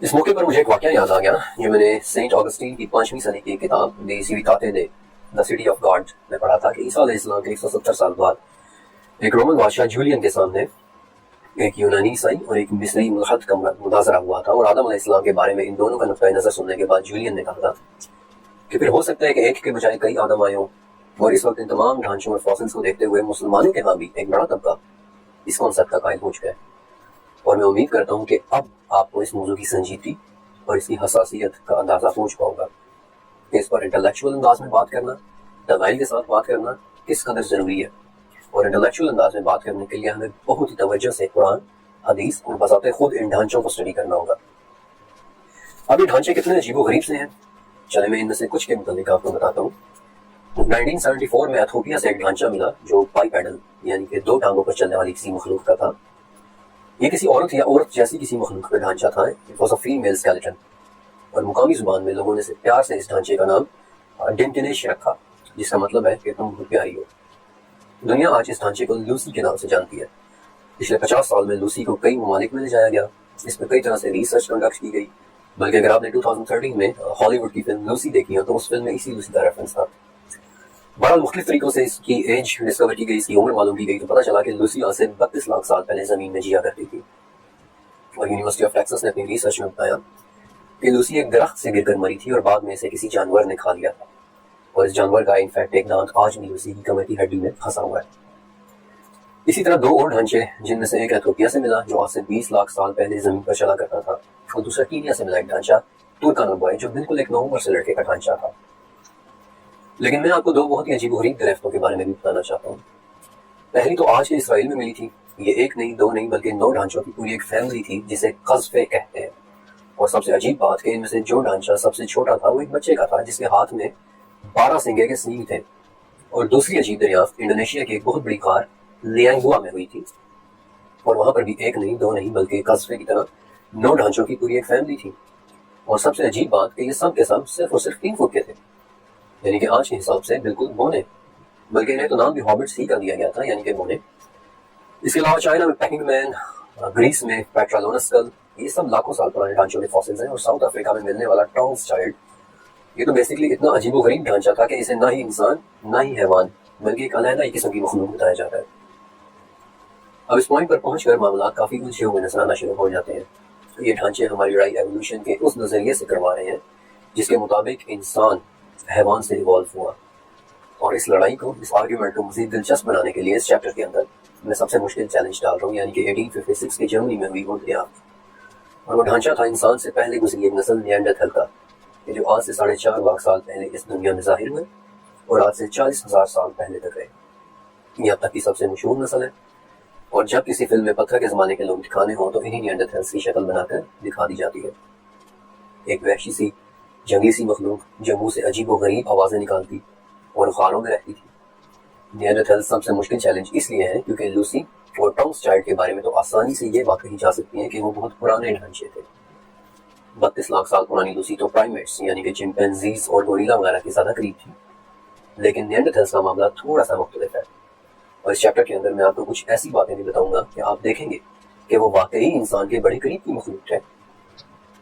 اس موقع پر مجھے ایک واقعہ یاد آ گیا جو میں نے سینٹ آگسٹین کی 5ویں صدی کی کتاب دی سیویتاتے دے دا سٹی آف گاڈ میں پڑھا تھا کہ عیسیٰ علیہ السلام کے 170 سال بعد ایک رومن بادشاہ جولین کے سامنے ایک یونانی عیسائی اور ایک مصری ملحد کا مناظرہ ہوا تھا، اور آدم علیہ السلام کے بارے میں ان دونوں کا نقطۂ نظر سننے کے بعد جولین نے کہا تھا کہ پھر ہو سکتا ہے کہ ایک کے بجائے کئی آدم آئے ہوں، اور اس وقت ان تمام ڈھانچوں اور فاسلز کو دیکھتے ہوئے مسلمانوں کے ہاں بھی ایک بڑا طبقہ اس کانسیپٹ کا قائل ہو چکا ہے۔ اور میں امید کرتا ہوں کہ اب آپ کو اس موضوع کی سنجیدگی اور اس کی حساسیت کا اندازہ ہو چکا ہوگا کہ اس پر انٹلیکچوئل انداز میں بات کرنا، دلائل کے ساتھ بات کرنا کس قدر ضروری ہے، اور انٹلیکچوئل انداز میں بات کرنے کے لیے ہمیں بہت ہی توجہ سے قرآن، حدیث اور بذات خود ان ڈھانچوں کو اسٹڈی کرنا ہوگا۔ اب یہ ڈھانچے کتنے عجیب و غریب سے ہیں، چلے میں ان میں سے کچھ کے متعلق آپ کو بتاتا ہوں۔ 1974 میں ایتھوپیا سے ایک ڈھانچہ ملا جو بائی پیڈل یعنی کہ دو ٹانگوں پر چلنے والی کسی مخلوق کا تھا۔ یہ کسی عورت یا عورت جیسی کسی مخلوق کا ڈھانچہ تھا، it was a female skeleton, اور مقامی زبان میں لوگوں نے پیار سے اس ڈھانچے کا نام ڈنٹنیش رکھا، جس کا مطلب ہے کہ تم بہت پیاری ہو۔ دنیا آج اس ڈھانچے کو لوسی کے نام سے جانتی ہے۔ پچھلے 50 سال میں لوسی کو کئی ممالک میں لے جایا گیا، اس میں کئی طرح سے ریسرچ کنڈکٹ کی گئی، بلکہ اگر آپ نے 2013 میں ہالی ووڈ کی فلم لوسی دیکھی ہے تو اس فلم میں اسی لوسی کا ریفرنس تھا۔ بہرحال مختلف طریقوں سے اس کی ایج ڈسکور کی گئی، اس کی عمر معلوم کی گئی، تو پتہ چلا کہ لوسی آج سے 32 لاکھ سال پہلے زمین میں جیا کرتی تھی۔ اور یونیورسٹی آف ٹیکساس نے اپنی ریسرچ میں بتایا کہ لوسی ایک درخت سے گر کر مری تھی اور بعد میں اسے کسی جانور نے کھا لیا تھا، اور اس جانور کا انفیکٹ ایک دانت آج بھی لوسی کی کمر کی ہڈی میں پھنسا ہوا ہے۔ اسی طرح دو اور ڈھانچے، جن میں سے ایک ایتھوپیا سے ملا جو آج سے 20 لاکھ سال پہلے زمین پر چلا کرتا تھا، اور دوسرا کینیا سے ملا ایک ڈھانچہ ترکانوبوئے جو بالکل ایک نومبر سے لڑکے کا ڈھانچہ تھا۔ لیکن میں آپ کو دو بہت ہی عجیب و غریب درختوں کے بارے میں بھی بتانا چاہتا ہوں۔ پہلی تو آج کے اسرائیل میں ملی تھی، یہ ایک نہیں دو نہیں بلکہ 9 ڈھانچوں کی پوری ایک فیملی تھی جسے قذفے کہتے ہیں۔ اور سب سے عجیب بات کہ ان میں سے جو ڈھانچہ سب سے چھوٹا تھا وہ ایک بچے کا تھا جس کے ہاتھ میں 12 سنگے کے سینگ تھے۔ اور دوسری عجیب دریافت انڈونیشیا کی ایک بہت بڑی غار لیانگوا میں ہوئی تھی، اور وہاں پر بھی ایک نہیں دو نہیں بلکہ قذفے کی طرح 9 ڈھانچوں کی پوری ایک فیملی تھی۔ اور سب سے عجیب بات کہ یہ سب کے سب صرف اور صرف 3 فٹ کے تھے، یعنی کہ آج کے حساب سے بالکل بونے، بلکہ انہیں تو نام بھی ہابٹس ہی کا دیا گیا تھا، یعنی کہ بونے۔ اس کے علاوہ چائنا میں پیکنگ مین، گریس میں پیٹرالونسکل، یہ سب لاکھوں سال پرانے ڈھانچوں کے فاسلز ہیں۔ اور ساؤتھ افریقہ میں ملنے والا ٹانگز چائلڈ، یہ تو بیسکلی اتنا عجیب و غریب ڈھانچہ تھا کہ اسے نہ ہی انسان نہ ہی حیوان بلکہ ایک علیحدہ ہی قسم کی مخلوق بتایا جاتا ہے۔ اب اس پوائنٹ پر پہنچ کر معاملات کافی الجھے ہوئے نظر آنا شروع ہو جاتے ہیں۔ یہ ڈھانچے ہماری لڑائی ایوولوشن کے اس نظریے سے کروا رہے ہیں جس کے مطابق انسان حیوان سے ایوالو ہوا۔ اور اس لڑائی کو، اس آرگیومنٹ کو مزید دلچسپ بنانے کے لیے اس چیپٹر کے اندر میں سب سے مشکل چیلنج ڈال رہا ہوں، یعنی کہ 1856 کے جرمنی میں ہوئی وہ دریافت۔ اور وہ ڈھانچہ تھا انسان سے پہلے گزری ایک نسل نیانڈرتھل کا، جو آج سے 4.5 لاکھ سال پہلے اس دنیا میں ظاہر ہوئے اور آج سے 40,000 سال پہلے تک رہے۔ یہ اب تک کی سب سے مشہور نسل ہے، اور جب کسی فلم میں پتھر کے زمانے کے لوگ دکھانے ہوں تو انہی نیانڈرتھلز کی شکل بنا کر دکھا دی جاتی ہے۔ ایک وحشی سی جنگلی سی مخلوق جو منہ سے عجیب و غریب آوازیں نکالتی اور غاروں میں رہتی تھی۔ نیانڈرتھل سب سے مشکل چیلنج اس لیے ہے کیونکہ لوسی اور ٹانگز چائلڈ کے بارے میں تو آسانی سے یہ بات کہی جا سکتی ہے کہ وہ بہت پرانے ڈھانچے تھے۔ 32 لاکھ سال پرانی لوسی تو پرائمیٹس یعنی کہ چمپینزیز اور گوریلا وغیرہ کے زیادہ قریب تھی، لیکن نیانڈرتھلز کا معاملہ تھوڑا سا مختلف ہے۔ اور اس چیپٹر کے اندر میں آپ کو کچھ ایسی باتیں بھی بتاؤں گا کہ آپ دیکھیں گے کہ وہ واقعی انسان کے بڑے قریب کی مخلوق ہے۔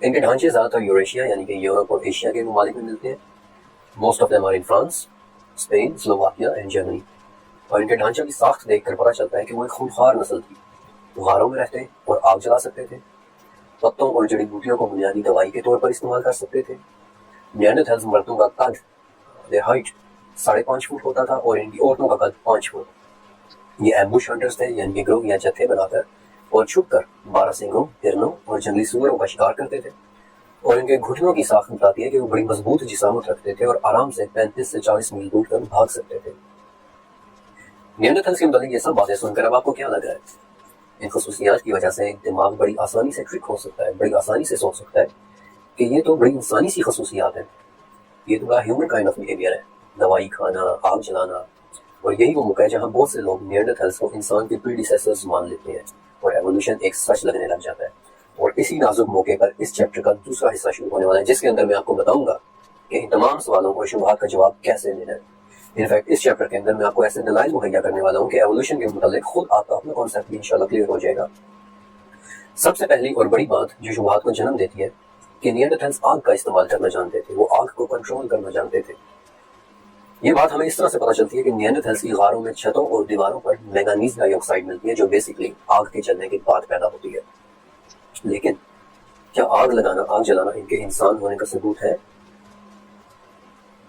ان کے ڈھانچے زیادہ تر یوریشیا یعنی کہ یورپ اور ایشیا کے ممالک میں ملتے ہیں۔ Most of them are in France, Spain, Slovakia and Germany. اور ان کے ڈھانچوں کی ساخت دیکھ کر پتہ چلتا ہے کہ وہ ایک خونخوار نسل تھی۔ وہ غاروں میں رہتے اور آگ جلا سکتے تھے، پتوں اور جڑی بوٹیوں کو بنیادی دوائی کے طور پر استعمال کر سکتے تھے۔ نیانڈرتھلز مردوں کا قد، their height 5.5 فٹ ہوتا تھا اور ان کی عورتوں کا قد 5 فٹ۔ یہ ایمبوش ہنٹرز تھے، یعنی کہ گروہ یا جتھے بنا کر اور چھپ کر 12 سنگوں، ہرنوں اور جنگلی سوروں کا شکار کرتے تھے۔ اور ان کے گھٹنوں کی ساخت بتاتی ہے کہ وہ بڑی مضبوط جسامت رکھتے تھے اور آرام سے 35 سے 40 میل دور تک بھاگ سکتے تھے۔ نیانڈرتھلز کے متعلق یہ سب باتیں سن کر اب آپ کو کیا لگ رہا ہے؟ ان خصوصیات کی وجہ سے دماغ بڑی آسانی سے ٹرک ہو سکتا ہے، بڑی آسانی سے سوچ سکتا ہے کہ یہ تو بڑی انسانی سی خصوصیات ہیں، یہ تو بڑا ہیومن کائنڈ آف بیہیویئر ہے، دوائی کھانا، آگ جلانا۔ اور یہی وہ موقع ہے جہاں بہت سے لوگ نیانڈرتھلز کو انسان کے پریڈیسیسرز مان لیتے ہیں اور ایوولوشن ایک سچ لگنے لگ جاتا ہے۔ اور اسی نازک موقع پر اس چیپٹر کا دوسرا حصہ شروع ہونے والا ہے جس کے اندر میں آپ کو بتاؤں گا کہ ان تمام سوالوں اور شبہات کا جواب کیسے لینا ہے۔ انفیکٹ اس چیپٹر کے اندر میں آپ کو ایسے دلائل مہیا کرنے والا ہوں کہ ایوولوشن کے متعلق خود آپ کا اپنا کانسیپٹ بھی انشاءاللہ کلیئر ہو جائے گا۔ سب سے پہلی اور بڑی بات جو شبہات کو جنم دیتی ہے کہ نیانڈرتھلز آگ کا استعمال کرنا جانتے تھے، وہ آگ کو کنٹرول کرنا جانتے تھے۔ یہ بات ہمیں اس طرح سے پتہ چلتی ہے کہ نیانڈرتھلز کی غاروں میں چھتوں اور دیواروں پر مینگنیز ڈائی آکسائڈ ملتی ہے، جو بیسیکلی آگ کے جلنے کے بعد پیدا ہوتی ہے۔ لیکن کیا آگ جلانا ان کے انسان ہونے کا ثبوت ہے؟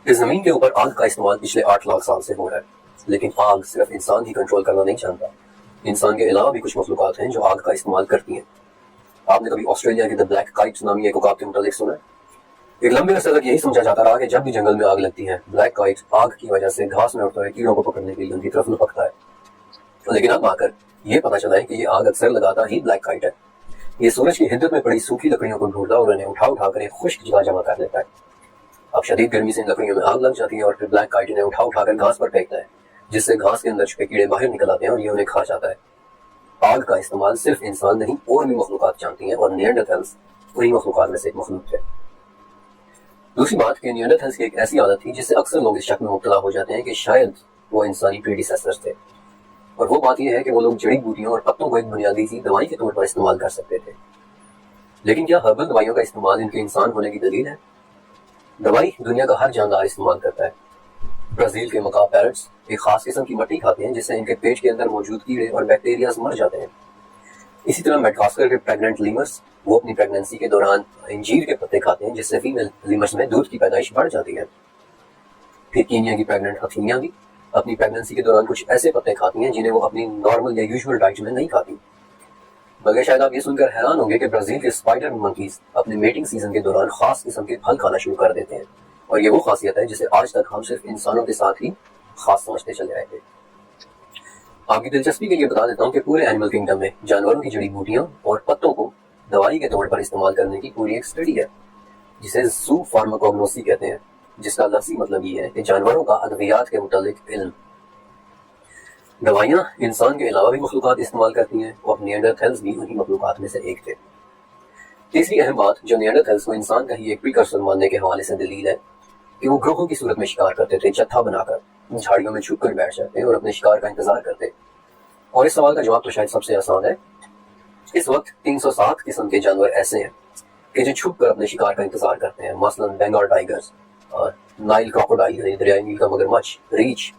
اس زمین کے اوپر آگ کا استعمال پچھلے 8 لاکھ سال سے ہو رہا ہے، لیکن آگ صرف انسان ہی کنٹرول کرنا نہیں جانتا۔ انسان کے علاوہ بھی کچھ مخلوقات ہیں جو آگ کا استعمال کرتی ہیں۔ آپ نے کبھی آسٹریلیا کے دا بلیک کائٹ نامی ایک عقاب کے متعلق سنا ہے؟ ایک لمبے عرصے تک یہی سمجھا جاتا رہا کہ جب بھی جنگل میں آگ لگتی ہے، بلیک کائٹ آگ کی وجہ سے گھاس میں اڑتے ہوئے کیڑوں کو پکڑنے کے لیے ان کی طرف لپکتا ہے، لیکن اب آ کر یہ پتہ چلا ہے کہ یہ آگ اکثر لگاتا ہی بلیک کائٹ ہے۔ یہ سورج کی حدت میں پڑی سوکھی لکڑیوں کو ڈھونڈتا اور انہیں اٹھا کر ایک خشک جگہ جمع کر لیتا ہے۔ اب شدید گرمی سے ان لکڑیوں میں آگ لگ جاتی ہے اور پھر بلیک کائٹ انہیں اٹھا کر گھاس پر پھینکتا ہے، جس سے گھاس کے اندر چھپے کیڑے باہر نکل آتے ہیں اور یہ انہیں کھا جاتا ہے۔ آگ کا استعمال صرف انسان نہیں اور بھی مخلوقات جانتی ہیں، اور نیانڈرتھلز انہی مخلوقات میں سے ایک مخلوق ہے۔ دوسری بات کہ نیانڈرتھلز کی ایک ایسی عادت تھی جس سے اکثر لوگ اس شک میں مبتلا ہو جاتے ہیں کہ شاید وہ انسانی پریڈیسیسرز تھے، اور وہ بات یہ ہے کہ وہ لوگ جڑی بوٹیوں اور پتوں کو ایک بنیادی سی دوائی کے طور پر استعمال کر سکتے تھے۔ لیکن کیا ہربل دوائیوں کا استعمال ان کے انسان ہونے کی دلیل ہے؟ دوائی دنیا کا ہر جاندار استعمال کرتا ہے۔ برازیل کے مکا پیرٹس ایک خاص قسم کی مٹی کھاتے ہیں جس سے ان کے پیٹ کے اندر موجود کیڑے اور بیکٹیریاز مر جاتے ہیں۔ اسی طرح میڈغاسکر کے پریگننٹ لیمرز وہ اپنی پریگننسی کے دوران انجیر کے پتے کھاتے ہیں جس سے فیمیل لیمرز میں دودھ کی پیدائش بڑھ جاتی ہے۔ پھر کینیا کی پریگننٹ ہتھیلیاں بھی اپنی پریگننسی کے دوران کچھ ایسے پتے کھاتی ہیں جنہیں وہ اپنی نارمل یا یوزول ڈائٹ میں نہیں کھاتی۔ بلکہ شاید آپ یہ سن کر حیران ہوں گے کہ برازیل کے اسپائڈر منکیز اپنے میٹنگ سیزن کے دوران خاص قسم کے پھل کھانا شروع کر دیتے ہیں، اور یہ وہ خاصیت ہے جسے آج تک ہم صرف انسانوں کے ساتھ ہی خاص سمجھتے چلے آئے تھے۔ آپ کی دلچسپی کے لیے بتا دیتا ہوں کہ پورے اینیمل کنگڈم میں جانوروں کی جڑی بوٹیاں اور پتوں کو دوائی کے طور پر استعمال کرنے کی پوری ایک اسٹڈی ہے، جسے زو فارماکوگنوسی کہتے ہیں، جس کا لفظی مطلب یہ ہے کہ جانوروں کا ادویات کے متعلق علم۔ دوائیاں انسان کے علاوہ بھی مخلوقات استعمال کرتی ہیں، اور نیانڈرتھلز بھی انہی مخلوقات میں سے ایک تھے۔ تیسری اہم بات جو نیانڈرتھلز کو انسان کا ہی ایک پریکرسر ماننے کے حوالے سے دلیل ہے کہ وہ گروہوں کی صورت میں شکار کرتے تھے، جتھا بنا کر جھاڑیوں میں چھپ کر بیٹھ جاتے اور اپنے شکار کا انتظار کرتے۔ اور اس سوال کا جواب تو شاید سب سے آسان ہے۔ اس وقت 307 قسم کے جانور ایسے ہیں کہ جو چھپ کر اپنے شکار کا انتظار کرتے ہیں، مثلا بنگال ٹائیگرز اور نائل کراکوڈائل یعنی دریائے نیل کا مگرمچھ، ریچھ،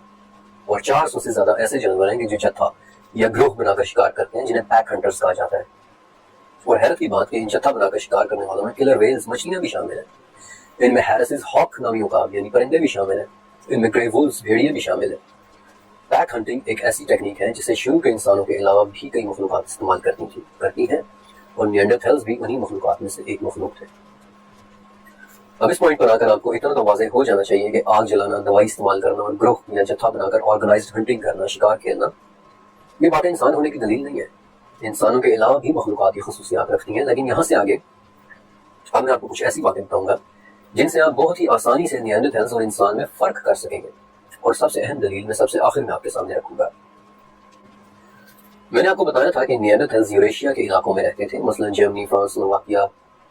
اور 400 سے زیادہ ایسے جانور ہیں کہ جو جتھا یا گروہ بنا کر شکار کرتے ہیں، جنہیں پیک ہنٹرز کہا جاتا ہے۔ اور حیرت کی بات کہ ان جتھا بنا کر شکار کرنے والوں میں کلر ویلز مچھلیاں بھی شامل ہیں، ان میں ہیرسز ہاک نامی عقاب یعنی پرندے بھی شامل ہیں، ان میں گرے وولز بھیڑیے بھی شامل ہیں۔ پیک ہنٹنگ ایک ایسی ٹیکنیک ہے جسے شروع کے انسانوں کے علاوہ بھی کئی مخلوقات استعمال کرتی ہیں، اور نیانڈرتھلز بھی انہی مخلوقات میں سے ایک مخلوق تھے۔ اب اس پوائنٹ پر آ کر آپ کو اتنا تو واضح ہو جانا چاہیے کہ آگ جلانا، دوائی استعمال کرنا اور گروہ یا جتھا بنا کر آرگنائزڈ ہنٹنگ کرنا، شکار کھیلنا، یہ باتیں انسان ہونے کی دلیل نہیں ہے۔ انسانوں کے علاوہ بھی مخلوقات یہ خصوصیات رکھتی ہیں، لیکن یہاں سے آگے اب میں آپ کو کچھ ایسی باتیں بتاؤں گا جن سے آپ بہت ہی آسانی سے نیانڈرتھلز اور انسان میں فرق کر سکیں گے، اور سب سے اہم دلیل میں سب سے آخر میں آپ کے سامنے رکھوں گا۔ میں نے آپ کو بتایا تھا کہ نیانڈرتھلز یوریشیا کے علاقوں میں رہتے تھے، مثلا جرمنی، فرانس، سلوواکیہ،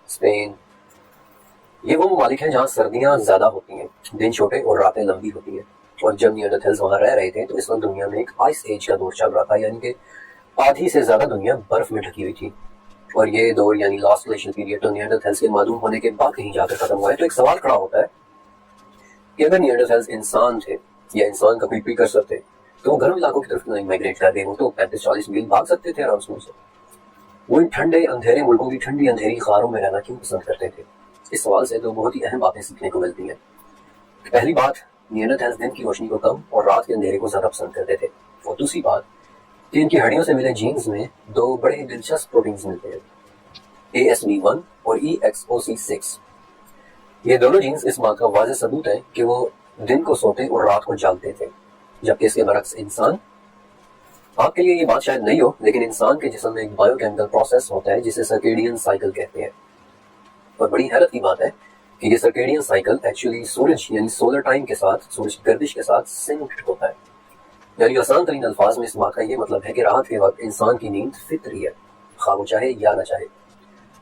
اسپین۔ یہ وہ ممالک ہیں جہاں سردیاں زیادہ ہوتی ہیں، دن چھوٹے اور راتیں لمبی ہوتی ہیں، اور جب نیانڈرتھلز وہاں رہ رہے تھے تو اس وقت دنیا میں ایک آئس ایج کا دور چل رہا تھا، یعنی کہ آدھی سے زیادہ دنیا برف میں ڈھکی ہوئی تھی، اور یہ دور یعنی لاسٹ گلیشیئر پیریڈ تو نیانڈرتھلز کے معدوم ہونے کے بعد کہیں جا کر ختم ہوا ہے۔ تو ایک سوال کھڑا ہوتا ہے کہ اگر نیانڈرتھلز انسان تھے یا انسان کا کوئی پریکرسر تھے تو وہ گرم علاقوں کی طرف کیوں نہیں مائگریٹ کر گئے؟ وہ تو 35-40 میل بھاگ سکتے تھے آرام سے۔ وہ ان ٹھنڈے اندھیرے ملکوں کی ٹھنڈی اندھیری غاروں میں رہنا کیوں پسند کرتے تھے؟ اس سوال سے دو بہت ہی اہم باتیں سیکھنے کو ملتی ہیں۔ پہلی بات، نیانڈرتھلز دن کی روشنی کو کم اور رات کے اندھیرے کو زیادہ پسند کرتے تھے، اور دوسری بات کہ ان کی ہڈیوں سے ملے جینز میں دو بڑے دلچسپ پروٹینز ملتے ہیں، ASB1 اور EXOC6۔ یہ دونوں جینز اس بات کا واضح ثبوت ہے کہ وہ دن کو سوتے اور رات کو جاگتے تھے، جبکہ اس کے برعکس انسان، آپ کے لیے یہ بات شاید نہیں ہو لیکن انسان کے جسم میں ایک بایو کیمیکل پروسیس ہوتا ہے جسے سرکیڈین سائیکل کہتے ہیں، اور بڑی حیرت کی بات ہے کہ یہ سرکیڈین سائیکل ایکچولی سورج یعنی سولر ٹائم کے ساتھ، سورج کی گردش کے ساتھ سنکڈ ہوتا ہے۔ یعنی آسان ترین الفاظ میں اس بات کا یہ مطلب ہے کہ رات کے وقت انسان کی نیند فطری ہے، خواہ وہ چاہے یا نہ چاہے۔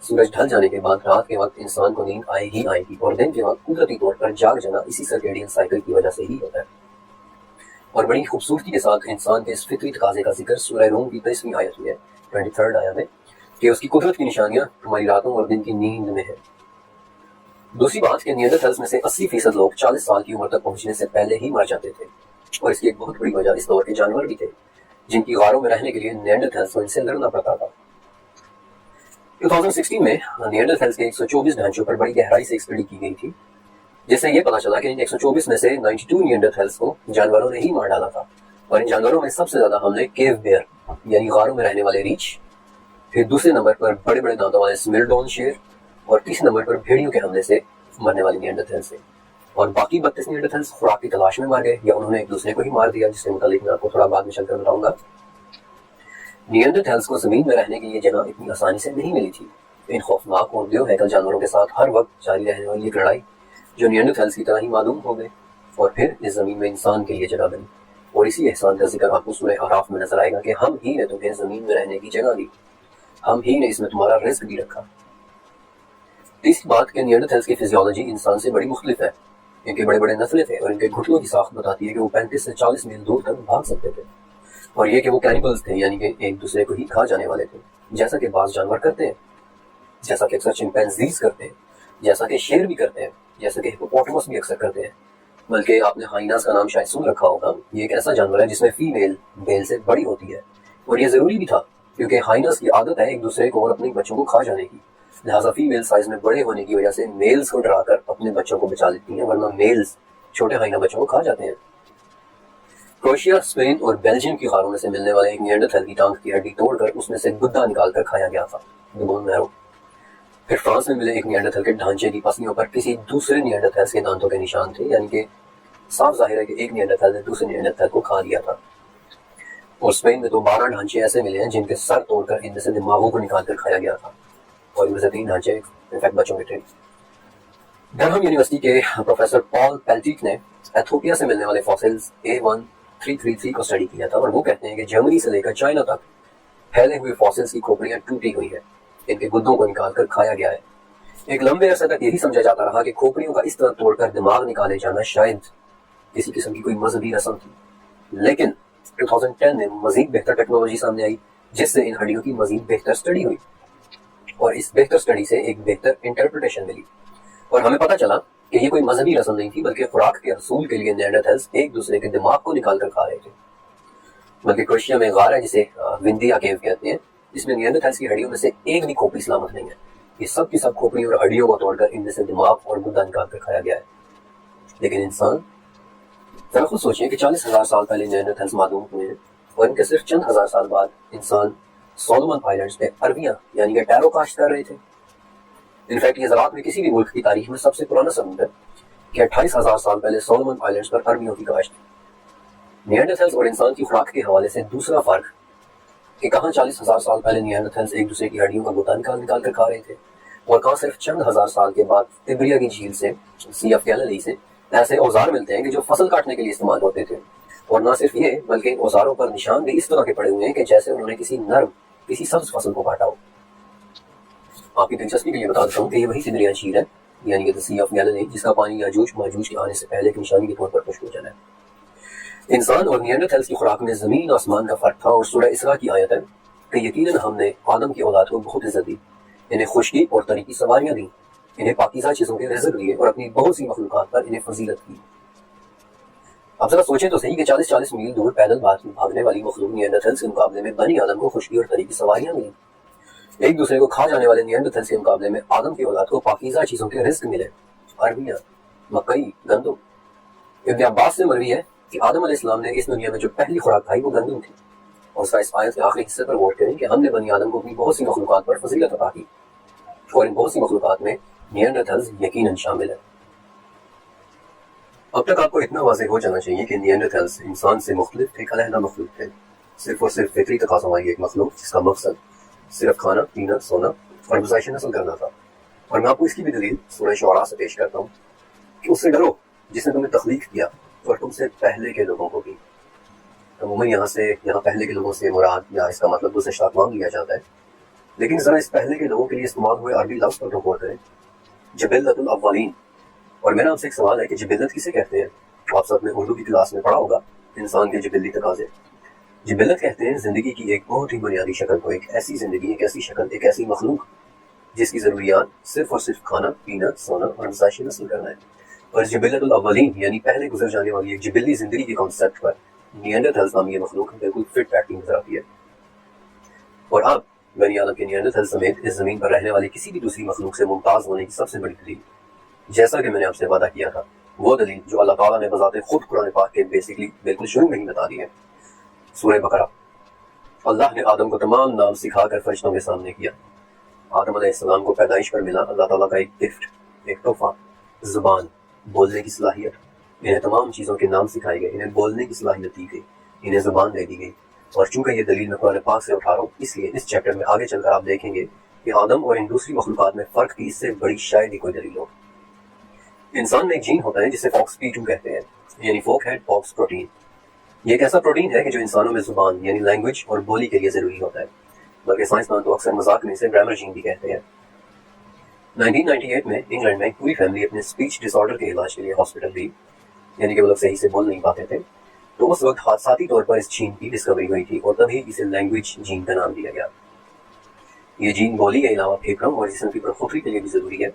سورج ڈھل جانے کے بعد رات کے وقت انسان کو نیند آئے گی، اور دن کے وقت قدرتی طور پر جاگ جانا اسی سرکیڈین سائیکل کی وجہ سے ہی ہوتا ہے۔ اور بڑی خوبصورتی کے ساتھ انسان کے اس فطری تقاضے کا ذکر سورہ روم کی 23ویں آیت میں ہے، 23rd آیت میں، کہ اس کی قدرت کی نشانیاں ہماری راتوں اور دن کی نیند میں ہے۔ دوسری بات کہ نیانڈرتھلز میں سے 80% لوگ 40 سال کی عمر تک پہنچنے سے پہلے ہی مر جاتے تھے، اور اس کی ایک بہت بڑی وجہ اس دور کے جانور بھی تھے جن کی غاروں میں رہنے کے لیے نیانڈرتھلز کو ان سے لڑنا پڑتا تھا۔ 2016 میں نیانڈرتھلز کے 124 ڈھانچوں پر بڑی گہرائی سے اسٹڈی کی گئی تھی، جس سے یہ پتا چلا کہ ان 124 میں سے 92 نیانڈرتھلز کو جانوروں نے ہی مار ڈالا تھا، اور ان جانوروں میں سب سے زیادہ حملے کیو بیئر یعنی غاروں میں رہنے والے ریچھ، پھر دوسرے نمبر پر بڑے بڑے دانتوں والے سملڈون شیر، اور تیسرے نمبر پر بھیڑیوں کے حملے سے مرنے والی نیانڈرتھلز سے، اور باقی 32 نیانڈرتھلز خوراک کی تلاش میں مار گئے یا انہوں نے ایک دوسرے کو ہی مار دیا، جس کے متعلق میں آپ کو تھوڑا بعد میں چل کر بتاؤں گا۔ نیانڈرتھلز کو زمین میں رہنے کے لیے جگہ اتنی آسانی سے نہیں ملی تھی۔ ان خوفناک اور دیو ہیکل جانوروں کے ساتھ ہر وقت جاری رہنے والی ایک لڑائی جو نیانڈرتھلز کی طرح ہی معلوم ہو گئے، اور پھر اس زمین میں انسان کے لیے جگہ بنی، اور اسی احسان کا ذکر آپ کو سورہ اعراف میں نظر آئے گا کہ ہم ہی نے تمہیں زمین میں رہنے کی جگہ دی، ہم ہی نے اس میں تمہارا رزق بھی رکھا۔ تیسری بات کہ نیانڈرتھلز کی فزیولوجی انسان سے بڑی مختلف ہے۔ ان کے بڑے بڑے نسلیں تھے، اور ان کے گھٹنوں کی ساخت بتاتی ہے کہ وہ 35 سے 40 میل دور تک بھاگ سکتے تھے، اور یہ کہ وہ کینیبلز تھے، یعنی کہ ایک دوسرے کو ہی کھا جانے والے تھے، جیسا کہ بعض جانور کرتے ہیں، جیسا کہ اکثر چمپینزیز کرتے ہیں، جیسا کہ شیر بھی کرتے ہیں، جیسا کہ ہپوپوٹامس بھی اکثر کرتے ہیں۔ بلکہ آپ نے ہائیناز کا نام شاید سن رکھا ہوگا، یہ ایک ایسا جانور ہے جس میں فیمیل میل سے بڑی ہوتی ہے، اور یہ ضروری بھی تھا کیونکہ ہائیناز کی عادت ہے ایک دوسرے کو اور اپنے بچوں کو کھا جانے کی، لہٰذا فیمیل سائز میں بڑے ہونے کی وجہ سے میلز کو ڈرا کر اپنے بچوں کو بچا لیتی ہیں، ورنہ میلز چھوٹے ہائینا بچوں کو کھا جاتے ہیں۔ کروشیا، اسپین اور بیلجیم کی غاروں میں سے ملنے والے ایک نیانڈرتھل کی ٹانگ کی ہڈی توڑ کر اس میں سے گدا نکال کر کھایا گیا تھا، بون میرو۔ پھر فرانس میں ملے ایک نیانڈرتھل کے ڈھانچے کی پسلیوں پر کسی دوسرے نیانڈرتھل کے دانتوں کے نشان تھے، یعنی کہ صاف ظاہر ہے کہ ایک نیانڈرتھل نے دوسرے نیانڈرتھل کو کھا لیا تھا۔ اور اسپین میں تو 12 ڈھانچے ایسے ملے ہیں جن کے سر توڑ کر ان میں سے دماغوں کو نکال کر کھایا گیا تھا، اور ان میں سے 3 ڈھانچے انفیکٹ بچوں کے تھے۔ ڈرہم یونیورسٹی کے پروفیسر پال پیلٹیک نے ایتھوپیا سے ملنے والے فاسلز A1333 کو اسٹڈی کیا تھا، اور وہ کہتے ہیں کہ جرمنی سے لے کر چائنا تک پھیلے ہوئے فاسلز کی کھوپڑیاں ٹوٹی ہوئی ہیں، ان کے گدوں کو نکال کر کھایا گیا ہے۔ ایک لمبے عرصے تک یہی سمجھا جاتا رہا کہ کھوپڑیوں کا اس طرح توڑ کر دماغ نکالے جانا شاید کسی قسم کی کوئی مذہبی رسم تھی، لیکن 2010 میں مزید بہتر ٹیکنالوجی سامنے آئی جس سے ان ہڈیوں کی مزید بہتر اسٹڈی ہوئی، اور اس بہتر اسٹڈی سے ایک بہتر انٹرپریٹیشن ملی، اور ہمیں پتہ چلا کہ یہ کوئی مذہبی رسم نہیں تھی بلکہ خوراک کے حصول کے لیے نیانڈرتھلز ایک دوسرے کے دماغ کو نکال کر کھا رہے تھے۔ بلکہ کروشیا میں غار ہے جسے وندیا کیو کہتے ہیں، اس میں نیانڈرتھلز کی ہڈیوں میں سے ایک بھی کھوپڑی سلامت نہیں ہے، یہ سب کی سب کھوپڑیوں اور ہڈیوں کو توڑ کر ان میں سے دماغ اور گدا نکال کر کھایا گیا ہے۔ لیکن انسان، ذرا خود سوچیں کہ 40,000 سال پہلے نیانڈرتھلز معلوم ہوئے ہیں، اور ان کے صرف چند ہزار سال بعد انسان سولومن آئلینڈز پہ ارویاں یعنی کہ ٹیرو کاشت کر رہے تھے۔ انفیکٹ یہ زراعت میں کسی بھی ملک کی تاریخ میں سب سے پرانا ثبوت ہے کہ 28,000 سال پہلے سولومن آئلینڈز پر عربیوں کی کاشت۔ نیانڈرتھلز اور انسان کی خوراک کے حوالے سے دوسرا فرق کہ کہاں 40,000 سال پہلے نیانڈرتھلز ایک دوسرے کی ہڈیوں کا گدا نکال کر کھا رہے تھے، اور کہاں صرف چند ہزار سال کے بعد تبریا کی جھیل سے سی آف گیلیلی سے ایسے اوزار ملتے ہیں کہ جو فصل کاٹنے کے لیے استعمال ہوتے تھے، اور نہ صرف یہ بلکہ اوزاروں پر نشان بھی اس طرح کے پڑے ہوئے ہیں کہ جیسے انہوں نے کسی سبز فصل کو کاٹا ہو۔ آپ کی دلچسپی کے لیے بتا دیتا ہوں کہ یہ وہی تبریا جھیل ہے، یعنی کہ سی آف گیلیلی، جس کا پانی یاجوج ماجوج کے آنے سے پہلے ایک نشانی کے طور پر خشک ہو جانا ہے۔ انسان اور نیانڈرتھلز کی خوراک میں زمین آسمان کا فرق تھا، اور سورہ اسراء کی آیت ہے کہ یقیناً ہم نے آدم کی اولاد کو بہت عزت دی، انہیں خشکی اور طری کی سواریاں دیں، انہیں پاکیزہ چیزوں کے رزق دیے، اور اپنی بہت سی مخلوقات پر انہیں فضیلت کی۔ اب ذرا سوچیں تو صحیح کہ 40 میل دور پیدل بھاگنے والی مخلوق نیانڈرتھلز کے مقابلے میں بنی آدم کو خشکی اور طری کی سواریاں ملی، ایک دوسرے کو کھا جانے والے نیانڈرتھلز کے مقابلے میں آدم کی اولاد کو پاکیزہ چیزوں کے رزق ملے، عربیاں، مکئی، گندم۔ ابن عباس سے مروی ہے کہ آدم علیہ السلام نے اس دنیا میں جو پہلی خوراک کھائی وہ گندم تھی، اور اس کا اس آیت کے آخری حصے پر غور کریں کہ ہم نے بنی آدم کو اپنی بہت سی مخلوقات پر فضیلت عطا کی، اور ان بہت سی مخلوقات میں نیانڈرتھلز یقیناً شامل ہے۔ اب تک آپ کو اتنا واضح ہو جانا چاہیے کہ نیانڈرتھلز انسان سے مختلف ایک علیحدہ مخلوق تھے، صرف اور صرف فطری تقاضوں والی ایک مخلوق جس کا مقصد صرف کھانا، پینا، سونا اور گزارش نسل کرنا تھا۔ اور میں آپ کو اس کی بھی دلیل سورہ شعراء سے پیش کرتا ہوں کہ اس سے ڈرو جس نے تمہیں تخلیق کیا اور تم سے پہلے کے لوگوں کو بھی۔ عموماً یہاں پہلے کے لوگوں سے مراد یا اس کا مطلب گزشتہ اقوام لیا جاتا ہے، لیکن ذرا اس پہلے کے لوگوں کے لیے استعمال ہوئے عربی لفظ پر غور کریں، جبلت الاولین۔ اور میرا آپ سے ایک سوال ہے کہ جبلت کسے کہتے ہیں؟ آپ سب نے اردو کی کلاس میں پڑھا ہوگا انسان کے جبلی تقاضے۔ جبلت کہتے ہیں زندگی کی ایک بہت ہی بنیادی شکل کو، ایک ایسی زندگی، ایک ایسی شکل، ایک ایسی مخلوق جس کی ضروریات صرف اور صرف کھانا پینا سونا اور افزائش نسل کرنا ہے. اور جبلت الاولین یعنی پہلے گزر جانے والی ایک جبلی زندگی کے کانسیپٹ پر نیانڈرتھلز نامی یہ مخلوق بالکل فٹ بیٹھتی نظر آتی ہے. اور اب بنی آدم کے نیانڈرتھل سمیت اس زمین پر رہنے والی کسی بھی دوسری مخلوق سے ممتاز ہونے کی سب سے بڑی دلیل، جیسا کہ میں نے آپ سے وعدہ کیا تھا، وہ دلیل جو اللہ تعالیٰ نے بذات خود قرآن پاک کے بیسکلی بالکل شروع میں ہی بتا دی ہے. سورہ بقرہ. اللہ نے آدم کو تمام نام سکھا کر فرشتوں کے سامنے کیا. آدم علیہ السلام کو پیدائش پر ملا اللہ تعالیٰ کا ایک گفٹ، ایک تحفہ، زبان، بولنے کی صلاحیت. انہیں تمام چیزوں کے نام سکھائے گئے، انہیں بولنے کی صلاحیت دی گئی، انہیں زبان دے دی گئی. اور چونکہ یہ دلیل میں قرآن پاک سے اٹھا رہا ہوں، اس لیے اس چیپٹر میں آگے چل کر آپ دیکھیں گے کہ آدم اور ان دوسری مخلوقات میں فرق کی اس سے بڑی شاید ہی کوئی دلیل ہو. انسان میں ایک جین ہوتا ہے جسے فوکس P2 کہتے ہیں، یعنی فوک ہیڈ پاکس پروٹین. یہ ایک ایسا پروٹین ہے کہ جو انسانوں میں زبان یعنی لینگویج اور بولی کے لیے ضروری ہوتا ہے، بلکہ سائنسدان تو اکثر مذاق میں اسے گرامر جین بھی کہتے ہیں. 1998 میں انگلینڈ میں پوری فیملی اپنے اسپیچ ڈس آرڈر کے علاج کے لیے ہاسپٹل گئی، یعنی کہ وہ لوگ صحیح سے بول نہیں پاتے تھے. تو اس وقت حادثاتی طور پر اس جین کی ڈسکوری ہوئی تھی اور تبھی اسے لینگویج جین کا نام دیا گیا. یہ جین بولی کے علاوہ پھیپھڑوں اور جسم کی پرخوٹری کے لیے بھی ضروری ہے،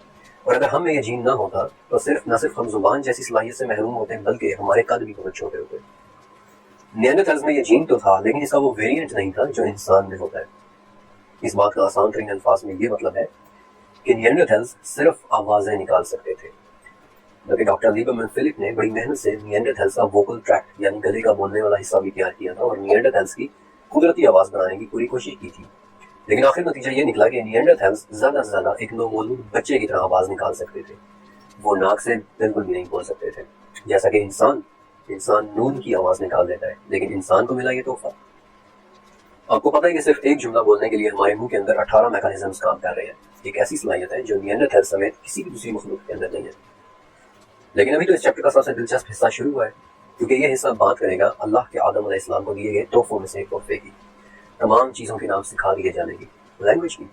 اور اگر ہم میں یہ جین نہ ہوتا تو نہ صرف ہم زبان جیسی صلاحیت سے محروم ہوتے ہیں بلکہ ہمارے قد بھی بہت چھوٹے ہوتے. نیانڈرتھلز میں یہ جین تو تھا لیکن اس کا وہ ویریئنٹ نہیں تھا جو انسان میں ہوتا ہے. اس بات کا آسان ترین الفاظ میں یہ مطلب ہے کہ نیانڈرتھلز صرف آوازیں نکال سکتے تھے، بلکہ ڈاکٹر لیبرمن فلپ نے بڑی محنت سے نیانڈرتھلز کا ووکل ٹریکٹ یعنی گلے کا بولنے والا حصہ بھی تیار کیا تھا اور نیانڈرتھلز کی قدرتی آواز بنانے کی پوری کوشش کی تھی. لیکن آخر نتیجہ یہ نکلا کہ نیانڈرتھلز زیادہ سے زیادہ ایک نومولود بچے کی طرح آواز نکال سکتے تھے. وہ ناک سے بالکل بھی نہیں بول سکتے تھے، جیسا کہ انسان نون کی آواز نکال دیتا ہے، لیکن انسان کو ملا یہ تحفہ. آپ کو پتہ ہے کہ صرف ایک جملہ بولنے کے لیے ہمارے منہ کے اندر 18 میکانزمز کام کر رہے ہیں. ایک ایسی صلاحیت ہے جو نیانڈرتھل سمیت کسی بھی دوسری مخلوق کے اندر نہیں ہے. لیکن ابھی تو اس چیپٹر کا سب سے دلچسپ حصہ شروع ہوا ہے، کیونکہ یہ حصہ بات کرے گا اللہ کے آدم علیہ السلام کو دیے گئے تحفوں میں سے ایک تحفے کی، تمام چیزوں کے نام سکھا دیے جانے کی، لینگویج کی.